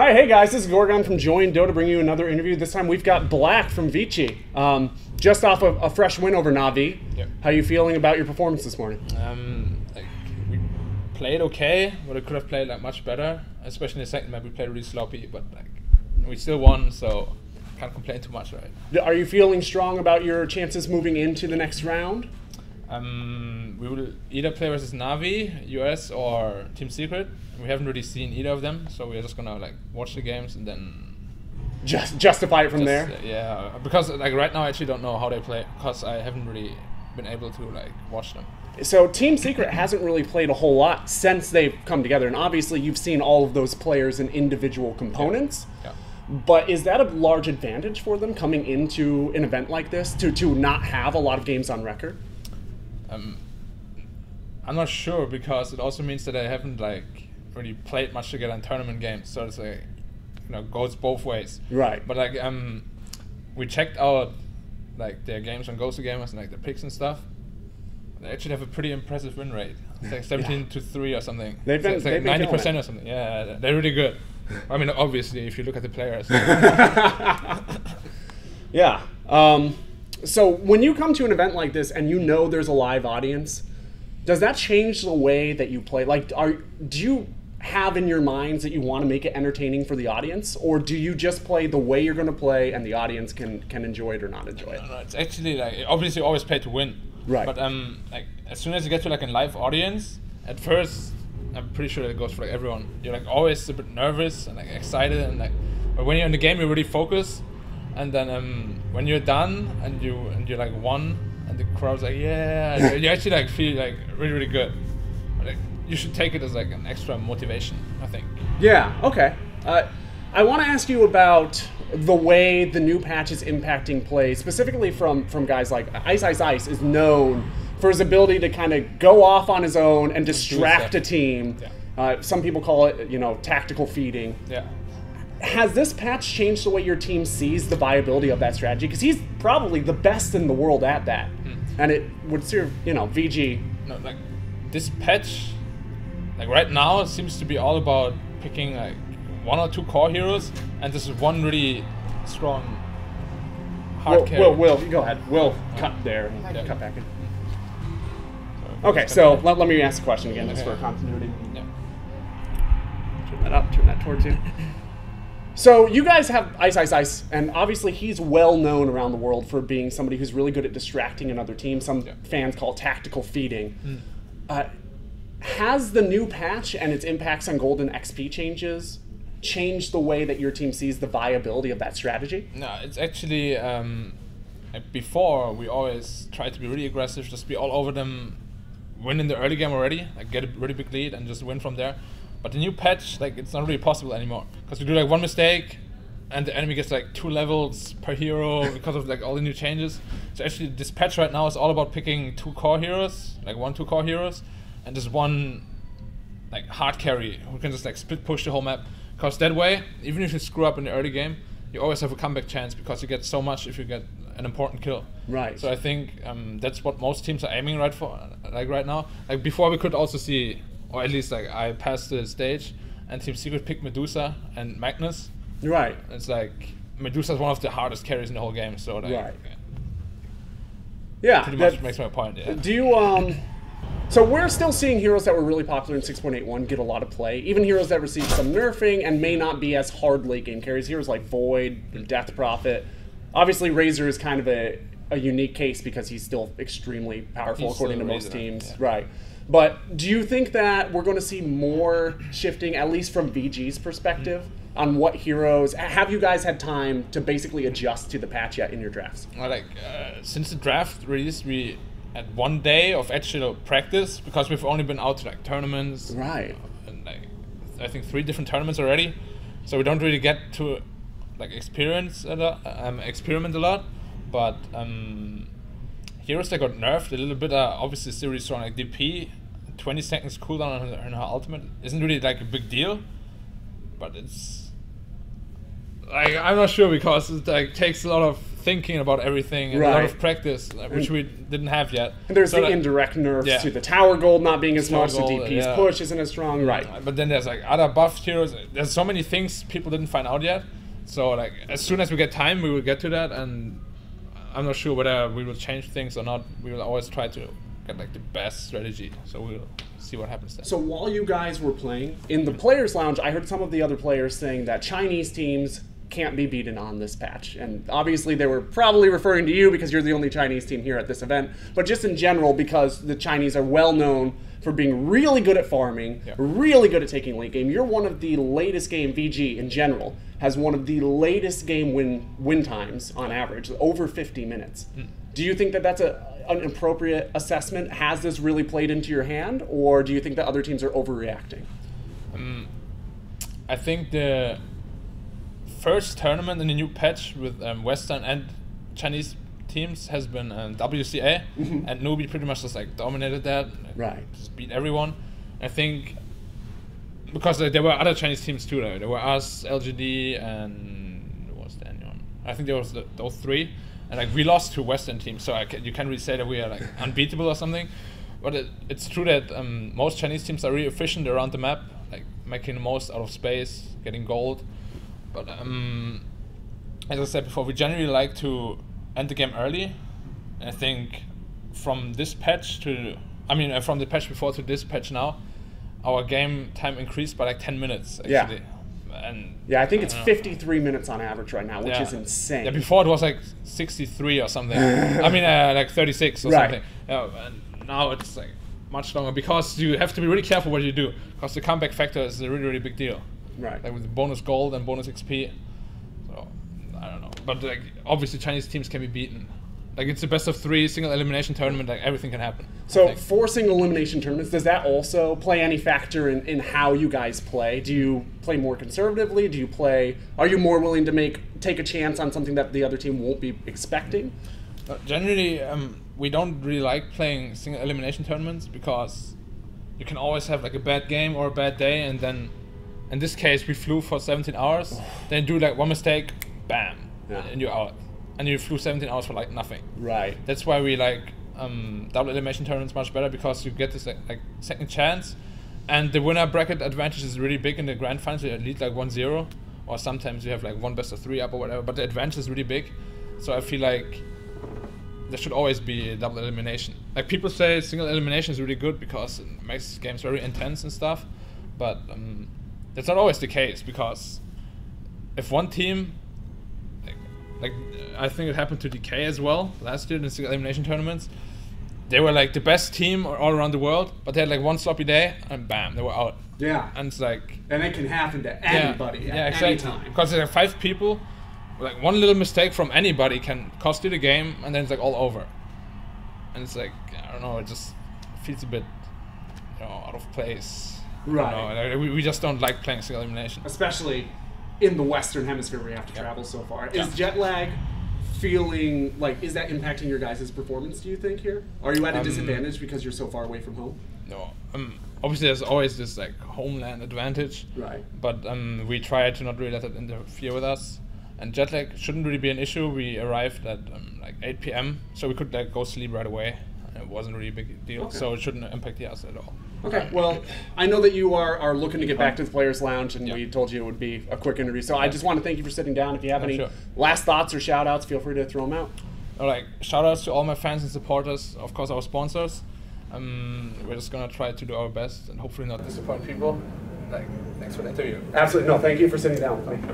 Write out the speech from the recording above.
All right, hey guys, this is Gorgon from Join Do to bring you another interview. This time we've got Black from Vici, just off of a fresh win over Navi. Yep. How are you feeling about your performance this morning? We played okay, but it could have played like much better. Especially in the second map, we played really sloppy, but like we still won, so can't complain too much, right? Are you feeling strong about your chances moving into the next round? We will either play versus Navi, US, or Team Secret. We haven't really seen either of them, so we're just gonna like watch the games and then justify it from there. Yeah, because like right now I actually don't know how they play because I haven't really been able to like watch them. So Team Secret hasn't really played a whole lot since they've come together, and obviously you've seen all of those players in individual components. Yeah. But is that a large advantage for them coming into an event like this to not have a lot of games on record? I'm not sure because it also means that I haven't like really played much together in tournament games, so it's like goes both ways. Right. But like we checked out like their games on Ghost Gamers and like the picks and stuff. They actually have a pretty impressive win rate. It's like 17-3 or something. They've been 90% or something. Yeah, they're really good. I mean, obviously, if you look at the players. Yeah. So when you come to an event like this and you know there's a live audience, does that change the way that you play? Like, do you have in your minds that you want to make it entertaining for the audience, or do you just play the way you're going to play and the audience can enjoy it or not enjoy it? No, it's actually like obviously you always play to win. Right. But like as soon as you get to like a live audience, at first I'm pretty sure that it goes for like everyone. You're like always a bit nervous and like excited and like, but when you're in the game, you're really focused. And then when you're done and you're like won and the crowd's like yeah, you actually like feel like really good. Like you should take it as like an extra motivation, I think. Yeah. Okay. I want to ask you about the way the new patch is impacting play, specifically from guys like Ice is known for his ability to kind of go off on his own and distract a team. Yeah. Some people call it, tactical feeding. Yeah. Has this patch changed the way your team sees the viability of that strategy? Because he's probably the best in the world at that, and it would serve, VG. No, like this patch, like right now, it seems to be all about picking like one or two core heroes, and this is one really strong hard carry. Will, you go ahead. Will, cut there and cut back in. Okay, so let me ask the question again, just for continuity. Yeah. Turn that up, turn that towards you. So you guys have Ice, and obviously he's well known around the world for being somebody who's really good at distracting another team. Some fans call it tactical feeding. Has the new patch and its impacts on Golden XP changes changed the way that your team sees the viability of that strategy? No, it's actually before we always tried to be really aggressive, just be all over them, win in the early game already, like get a really big lead and just win from there. But the new patch, like it's not really possible anymore because you do like one mistake and the enemy gets like 2 levels per hero because of like all the new changes. So actually this patch right now is all about picking 2 core heroes, like 1-2 core heroes, and just one like hard carry who can just like split push the whole map. Because that way, even if you screw up in the early game, you always have a comeback chance because you get so much if you get an important kill. Right. So I think that's what most teams are aiming right now. Like before we could also see, or at least like I passed the stage and Team Secret picked Medusa and Magnus. Right. It's like Medusa's one of the hardest carries in the whole game. So like, right. Yeah. Pretty much makes my point. Yeah. Do you So we're still seeing heroes that were really popular in 6.81 get a lot of play. Even heroes that received some nerfing and may not be as hard late game carries. Heroes like Void and Death Prophet. Obviously Razor is kind of a unique case because he's still extremely powerful according to most teams. Yeah. Right. But do you think that we're going to see more shifting, at least from VG's perspective, on what heroes? Have you guys had time to basically adjust to the patch yet in your drafts? Like since the draft release, we had 1 day of actual practice because we've only been out to like tournaments. Right. And like I think 3 different tournaments already, so we don't really get to like experiment a lot. But heroes that got nerfed a little bit are obviously still really strong. Like DP, 20 seconds cooldown on her ultimate isn't really like a big deal, but it's like I'm not sure because it like takes a lot of thinking about everything and a lot of practice, which we didn't have yet. And there's the indirect nerfs to the tower gold not being as much, the DP's push isn't as strong, right? But then there's like other buffed heroes. There's so many things people didn't find out yet. So like as soon as we get time, we will get to that, and I'm not sure whether we will change things or not. We will always try to get like the best strategy. So we'll see what happens then. So while you guys were playing in the players' lounge, I heard some of the other players saying that Chinese teams can't be beaten on this patch. And obviously they were probably referring to you because you're the only Chinese team here at this event, but just in general because the Chinese are well known for being really good at farming, really good at taking late game. You're one of the latest game, VG in general, has one of the latest game win times on average, over 50 minutes. Do you think that that's an appropriate assessment? Has this really played into your hand, or do you think that other teams are overreacting? I think the first tournament in the new patch with Western and Chinese teams has been WCA, and Nubi pretty much just like dominated that, just beat everyone. I think because there were other Chinese teams too. There were us, LGD, and what was the anyone? I think there was those three, and like we lost to Western teams, so you can't really say that we are like unbeatable or something. But it's true that most Chinese teams are really efficient around the map, like making the most out of space, getting gold. But as I said before, we generally like to end the game early. And I think from this patch to, from the patch before to this patch now, our game time increased by like 10 minutes actually. And I think it's 53 minutes on average right now, which is insane. Yeah, before it was like 63 or something. Like 36 or something. And now it's like much longer because you have to be really careful what you do, because the comeback factor is a really, really big deal. Right. Like with bonus gold and bonus XP. So I don't know. But like obviously Chinese teams can be beaten. Like it's a best of 3 single elimination tournament, like everything can happen. So for single elimination tournaments, does that also play any factor in how you guys play? Do you play more conservatively? Are you more willing to take a chance on something that the other team won't be expecting? Generally, we don't really like playing single elimination tournaments because you can always have like a bad game or a bad day, and then in this case we flew for 17 hours, then do like one mistake, bam, and you're out. And you flew 17 hours for like nothing. Right. That's why we like double elimination tournaments much better, because you get this like second chance, and the winner bracket advantage is really big in the grand finals. You lead like 1-0, or sometimes you have like one best of 3 up or whatever. But the advantage is really big, so I feel like there should always be a double elimination. Like people say single elimination is really good because it makes games very intense and stuff, but that's not always the case, because if one team like I think it happened to DK as well last year in the single elimination tournaments. They were like the best team all around the world, but they had like one sloppy day and bam, they were out. Yeah. And it's like, and it can happen to anybody at any time. Because there's like 5 people, like one little mistake from anybody can cost you the game, and then it's like all over. And it's like, I don't know, it just feels a bit, out of place. Right. We just don't like playing single elimination. Especially in the Western Hemisphere where you have to travel so far. Is jet lag feeling like, is that impacting your guys' performance, do you think, here? Are you at a disadvantage because you're so far away from home? No. Obviously there's always this like homeland advantage. Right. But we try to not really let it interfere with us. And jet lag shouldn't really be an issue. We arrived at like 8 p.m. so we could like go sleep right away. It wasn't really a big deal, so it shouldn't impact us at all. Okay, well, I know that you are looking to get back to the Players Lounge, and we told you it would be a quick interview, so I just want to thank you for sitting down. If you have any last thoughts or shout-outs, feel free to throw them out. Shout-outs to all my fans and supporters, of course our sponsors. We're just going to try to do our best and hopefully not disappoint people. Thanks for the interview. Absolutely. No, thank you for sitting down with me.